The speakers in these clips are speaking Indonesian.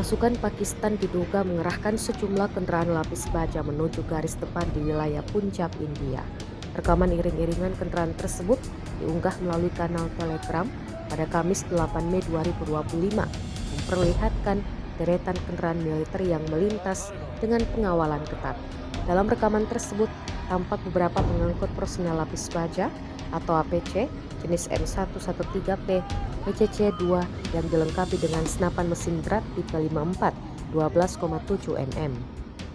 Pasukan Pakistan diduga mengerahkan sejumlah kendaraan lapis baja menuju garis depan di wilayah Punjab, India. Rekaman iring-iringan kendaraan tersebut diunggah melalui kanal Telegram pada Kamis 8 Mei 2025, memperlihatkan deretan kendaraan militer yang melintas dengan pengawalan ketat. Dalam rekaman tersebut, tampak beberapa pengangkut personel lapis baja atau APC jenis M113P PCC-2 yang dilengkapi dengan senapan mesin berat tipe 54 12,7 mm.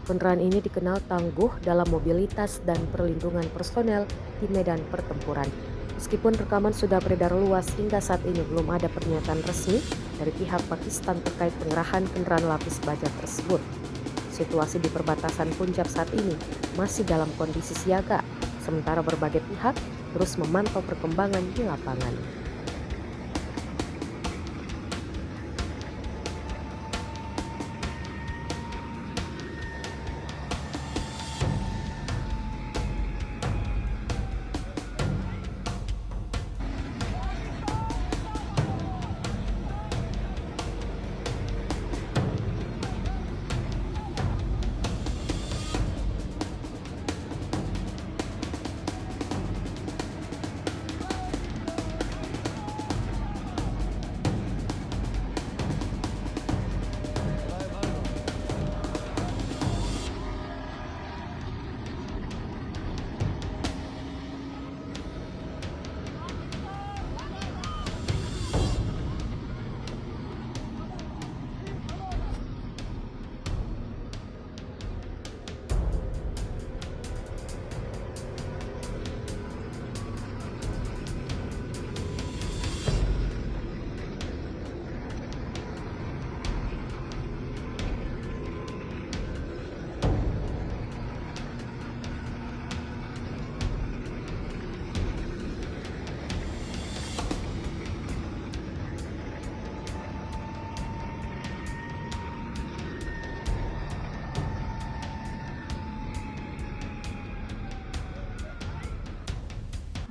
Kendaraan ini dikenal tangguh dalam mobilitas dan perlindungan personel di medan pertempuran. Meskipun rekaman sudah beredar luas, hingga saat ini belum ada pernyataan resmi dari pihak Pakistan terkait pengerahan kendaraan lapis baja tersebut. Situasi di perbatasan Punjab saat ini masih dalam kondisi siaga, sementara berbagai pihak terus memantau perkembangan di lapangan.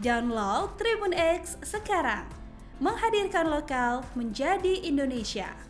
Download Tribun X sekarang, menghadirkan lokal menjadi Indonesia.